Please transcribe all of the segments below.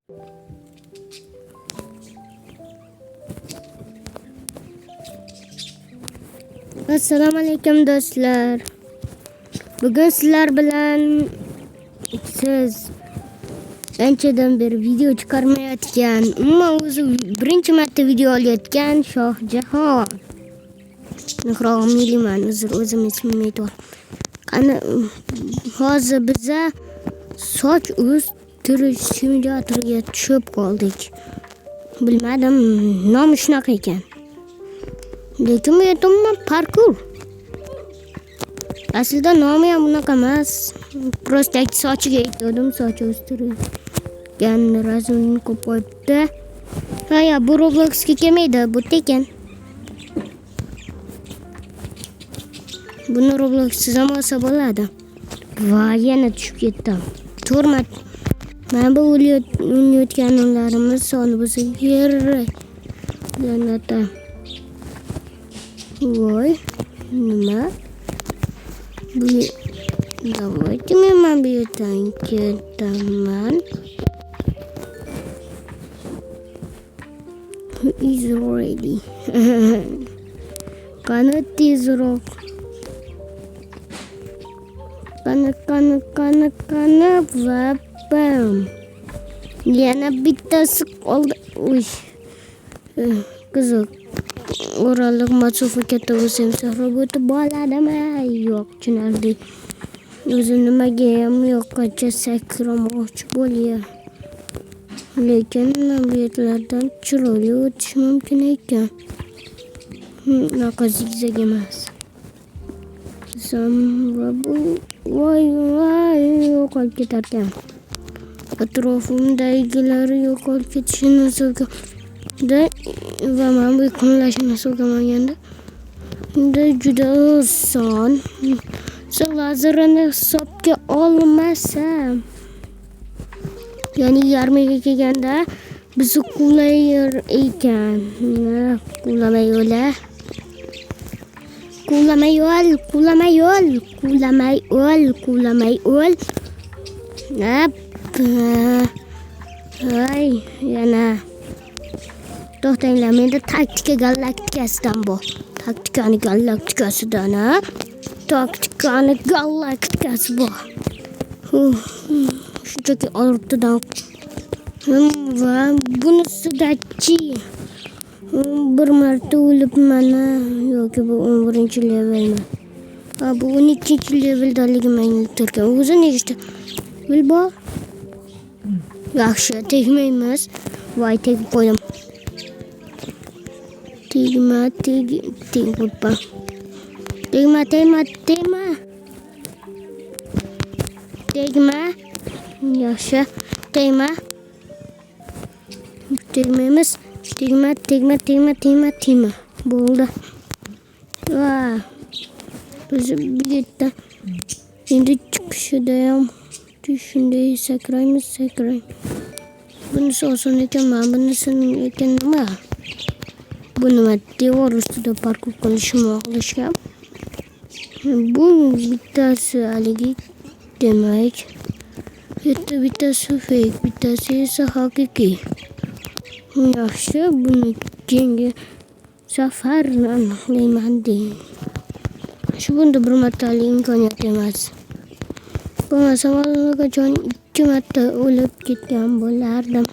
Assalomu alaykum do'stlar. Bugun sizlar bilan anchadan beri video chiqarmayotgan, umuman o'zi birinchi marta video olayotgan Shohjahon. Mehromiyliman, o'zim ismimni aytaman. Qani hozir biza soch o'stirish simulyatoriga tushib qoldik. Bilmadim, nomi shunaqa ekan. Lekin bu yerda parkur. Aslida nomi ham bunaqa emas. Просто sochiga aytdim, soch o'stirgan razmini qo'yibdi. Ha, bu Robloxga kelmaydi, bu ekan. Buni Robloxsiz ham olsa bo'ladi. Va yana tushib ketdim. Turmat. Mana bu o'layotganlarimiz soni bo'lsa kerak. Jannatda. Voy, nima? Давайте men bu yerdan ketaman. Who is ready? Qani tezroq. Qani va bam. Yana bittasi qoldi. Uy. Qiziq. O'ralliq masofa katta bo'lsa ham roboti bo'ladimi? Yo'q, tushunarli. O'zi nimaga ham yo'qqacha sakramoqchi bo'lgan. Lekin bu yerlardan chiroyli o'tish mumkin ekan. Unaqa zigzag emas. Va bu voy yo'qolib ketar ekan. Atrofimdagilar yo'qolib ketishini va men bu qimlashni so'gamaganda juda oson. Lazerini hisobga olmasam, ya'ni yarmiga kelganda bizni qulayar ekan. Qulamay ol. Ay, yana to'xtanglar, menda taktika galaktikasidan bor. Taktikani galaktikasidan, taktikani galaktikasi bor. Shunchaki ortidan va bunisidachi bir marta o'libman yoki bu 11-levelmi? Bu 12-leveldaligimni anglattirgan. O'zi nechta bil bor? Yaxshi, tegmaymiz. Voy, tegib qo'ydim. Tegma. Yaxshi, tegma. Tegmaymiz. Tegma. Bo'ldi. Va biz bu yerda endi chiqishida ham shunday sakraymiz. Bunisi oson ekan, men bunisini ekan nima? Bu nima? Devor ustida parkur qilishgan. Bu bittasi haligi, demak, bittasi fake, bittasi esa haqiqiy. Yaxshi, buni keyingi safar aniqlayman deyman. Shu bunda bir martalik imkoniyat emas. Bo'lmasa qachon 2 marta o'lib ketgan bo'lardim.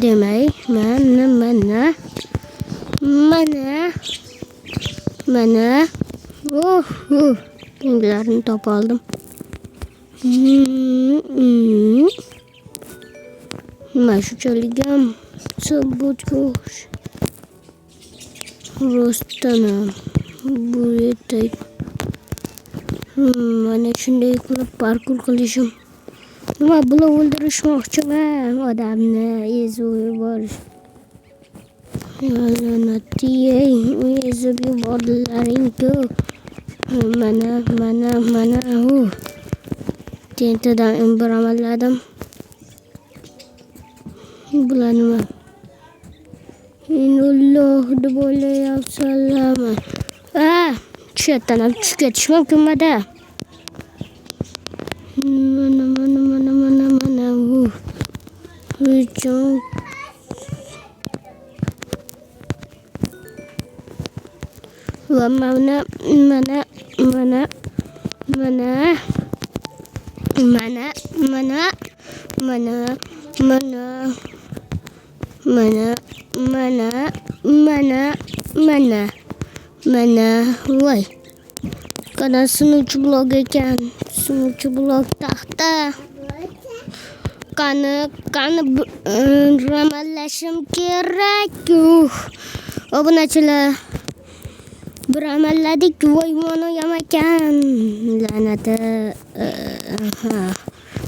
Demak, mana. Bunlarni topib oldim. Nima shunchalik ham sabotga rostdan bu yerda mana shunday qilib parkur qilishim. Nima bular o'ldirishmoqchiman odamni, ezib yuborish. La'natiyey, ezib yubordilaring-ku. Mana tentadan bir amalladim. Bular nima? Alloh deb o'ylayapsanlarmi? Shu yerdan ham tushib ketish mumkinmidi? Mana. Hujum. Va mana. Voy. Qana sunuvchi blok ekan. Sunuvchi blok taxta. Qani ramallashim kerak. Obunachilar. Bir amalladik. Voy mono yamakan. La'nati.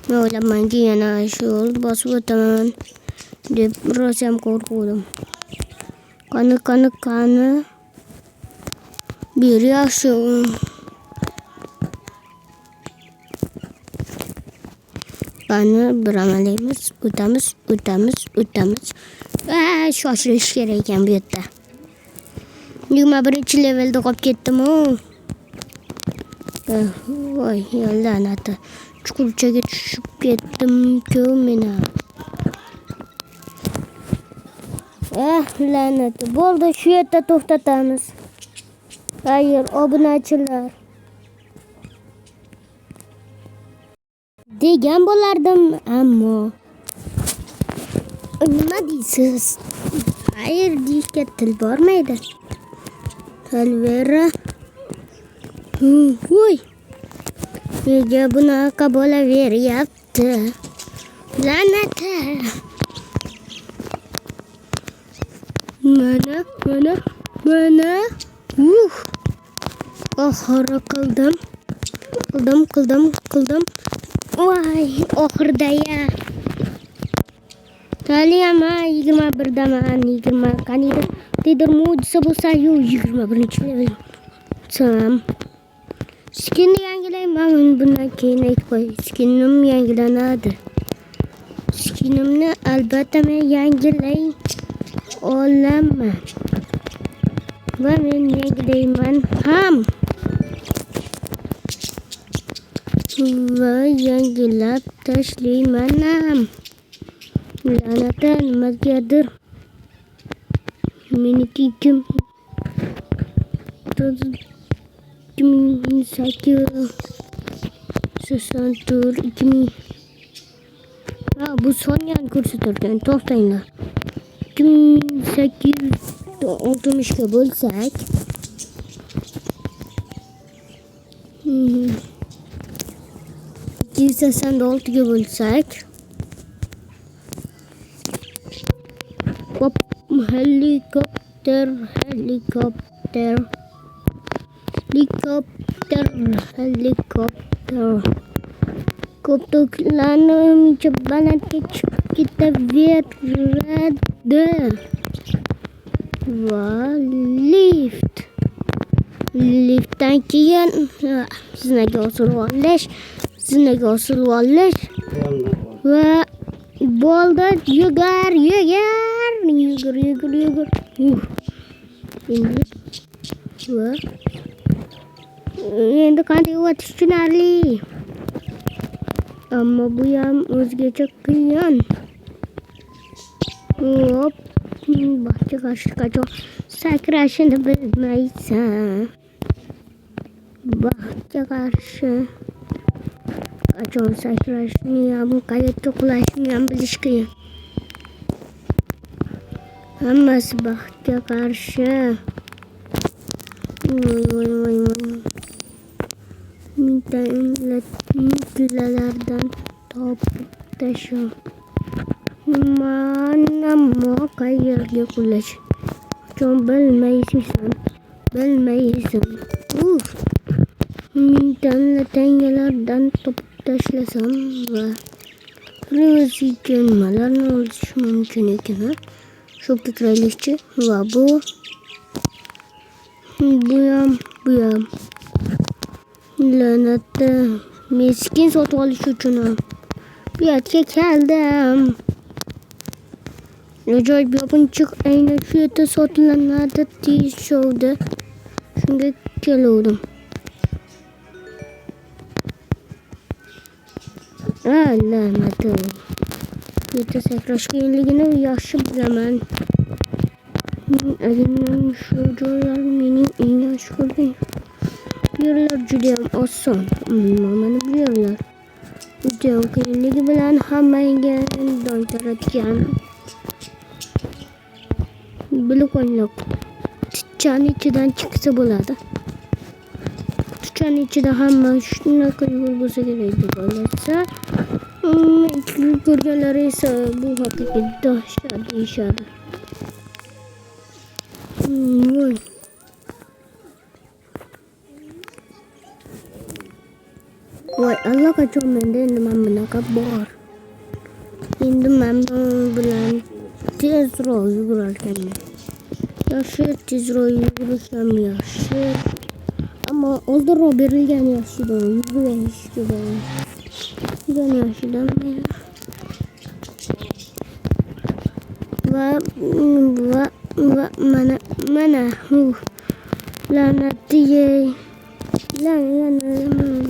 Men o'ylamanki yana shu bosib o'taman deb rosam qo'rquvdim. Qani. Bir yaxshi. Qani bir amalaymiz, o'tamiz. Shoshilish kerak ekan bu yerda. 21-levelda qolib ketdim-ku. Voy, la'nati. Chuqurchaga tushib ketdim-ku men. La'nati. Bo'ldi, shu yerda to'xtatamiz. Hayır, obunachilar. Degan bo'lardim, ammo nima deysiz? Hayır deyishga til bormaydi. Talvera. Voy. Nega bunaqa bo'laveryapti? La'nati. Mana. Oxiri qildim. Voy, oxirda-ya. Taliyama 21daman, 20 qaniydir mo'jiza bo'lsa-yu 21-level. Skinni yangilayman. Bundan keyin aytib skinim yangilanadi. Skinimni albatta men yangilay olaman. Va men yangilayman ham. Va yangilab tashlayman ham. La'nati nimagadir. Meniki kim? 2008 bu sonyan ko'rsatilgan. To'xtanglar. 2860 ga bo'lsak 286 ga bo'lsak helikopter koptuklarni balandga chiqib ketaveradi. Va liftdan keyin zinaga osilib olish va bo'ldi. Yugur. Endi qanday o'tish tushunarli. Ammo bu ham o'zgacha qiyin. Hop, baxtga qarshi qachon sakrashini bilmaysan. Baxtga qarshi qachon sakrashni ham, qayerga qulashni ham bilish qiyin. Hammasi baxtga qarshi. Mintalardan topib tashla. Mana qayerga qulash? Qachon bilmaysan. Tangalardan topib tashlasam va nimalarni olish mumkin ekan. Shu fikrlaylikchi va bu ham la'nati. Meskin sotib olish uchun bu yerga keldim. Ajoyib yopinchiq aynan shu yerda sotilanadi deyishuvdi. Shunga keluvdim. La'nati. Yerda sakrash qiyinligini yaxshi bilaman. Aynan shu joylar mening eng yaxshi ko'rgan yerlar juda ham oson. Mana bu yerlar juda ham qiyinligi bilan hammaga dong taratgan. Bilib qo'yinglar, tutchani ichidan chiqsa bo'ladi. Tutchani ichida hamma shunaqa yo'l bo'lsa kerak deb o'ylasa, ko'rganlar esa bu haqiqiy dahshat deyishadi. Voy, allaqachon menda endi mana bunaqa bor. Endi men bilan tezroq yugurarkanman. Yaxshi, tezroq yugurishim yaxshi. Ammo oldinroq berilgan yaxshidan yugurishdan yaxshidan va mana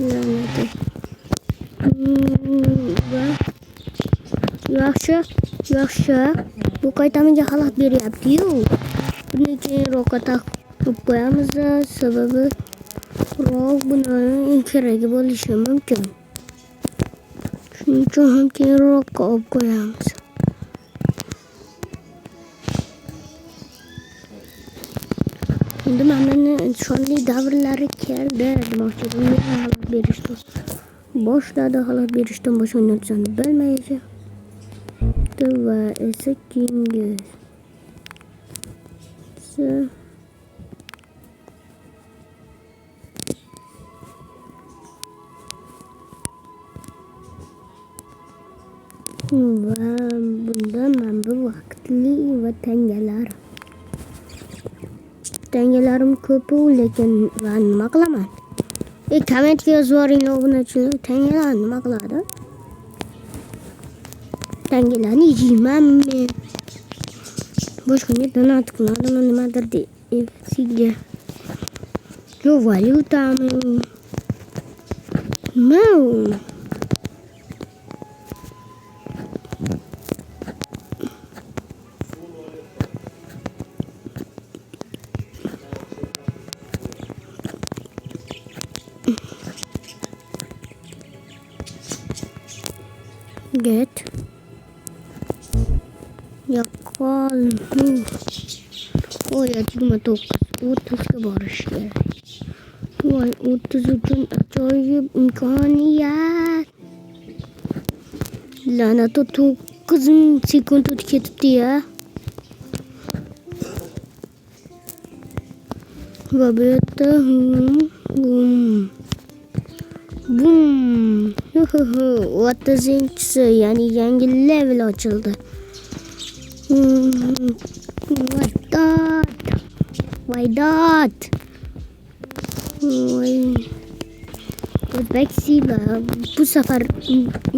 la'nati. Yaxshi. Bu qaytamiga xalaqit beryapti-yu. Buni keyinroqqa taqib qo'yamiz, sababi buni keragi bo'lishi mumkin. Shuning uchun ham keyinroqqa olib qo'yamiz. Endi mana shunday davrlari keldi demoqchi edim. Xalaqit berishdi. Boshladi xalaqit berishdan boshqa narsani bilmaydi. Va esa keyingi va bunda men bu vaqtli va tangalarim ko'p, lekin men nima qilaman? Kommentga yozib yuboringlar, obunachilar. Tangalar nima qiladi? Tangalarni yeyman men. Boshqaga donat qilaman, nimadir deysiga. Yo, valyutami? Get. Yakal. Oh ya, 30'ga borish kerak. Voy, 30 uchun ajoyib imkoniyat. La'nati 9 sekund o'tib ketibdi-ya. Va bu yerda bum. 30-si, ya'ni yangi level ochildi. Vaydat. O'zbekistonda bu safar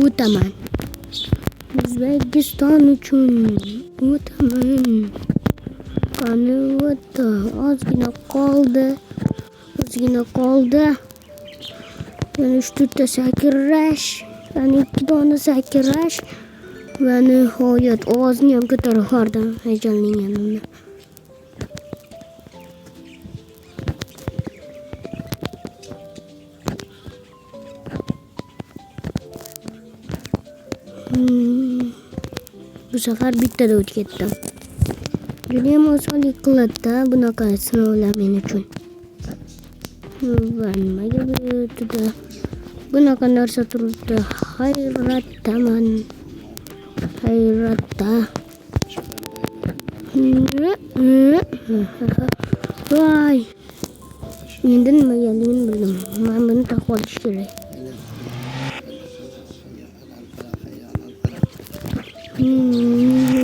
o'taman. O'zbekiston uchun o'taman. Qani o'tdi. Ozgina qoldi. Yani 3 sakrash, yani 2 dona sakrash va nihoyat ovozni ham ko'tarib yubordim hayajonning yanimda. Bu safar bittada o'tib ketdim. Juda ham osonlik qiladi bunaqa sinovlar men uchun. Va nimaga bo'ldi? Bunaqa narsa turibdi. Hayratdaman. Voy. Endi nimaligini bildim. Men buni taqib olish kerak.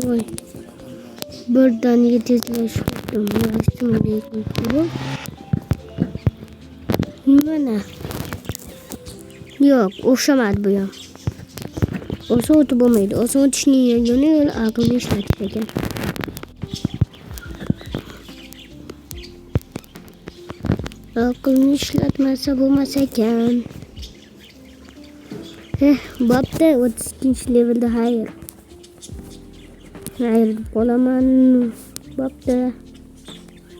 Voy. Birdaniga tezlashdim. Mana. Yo'q, o'xshamadi bu ham. Oson o'tib bo'lmaydi. Oson o'tishning yagona yo'li aqlni ishlatish ekan. Aqlni ishlatmasa bo'lmas ekan. Bo'pti, 32 levelda hayır deb qolaman. Bo'pti.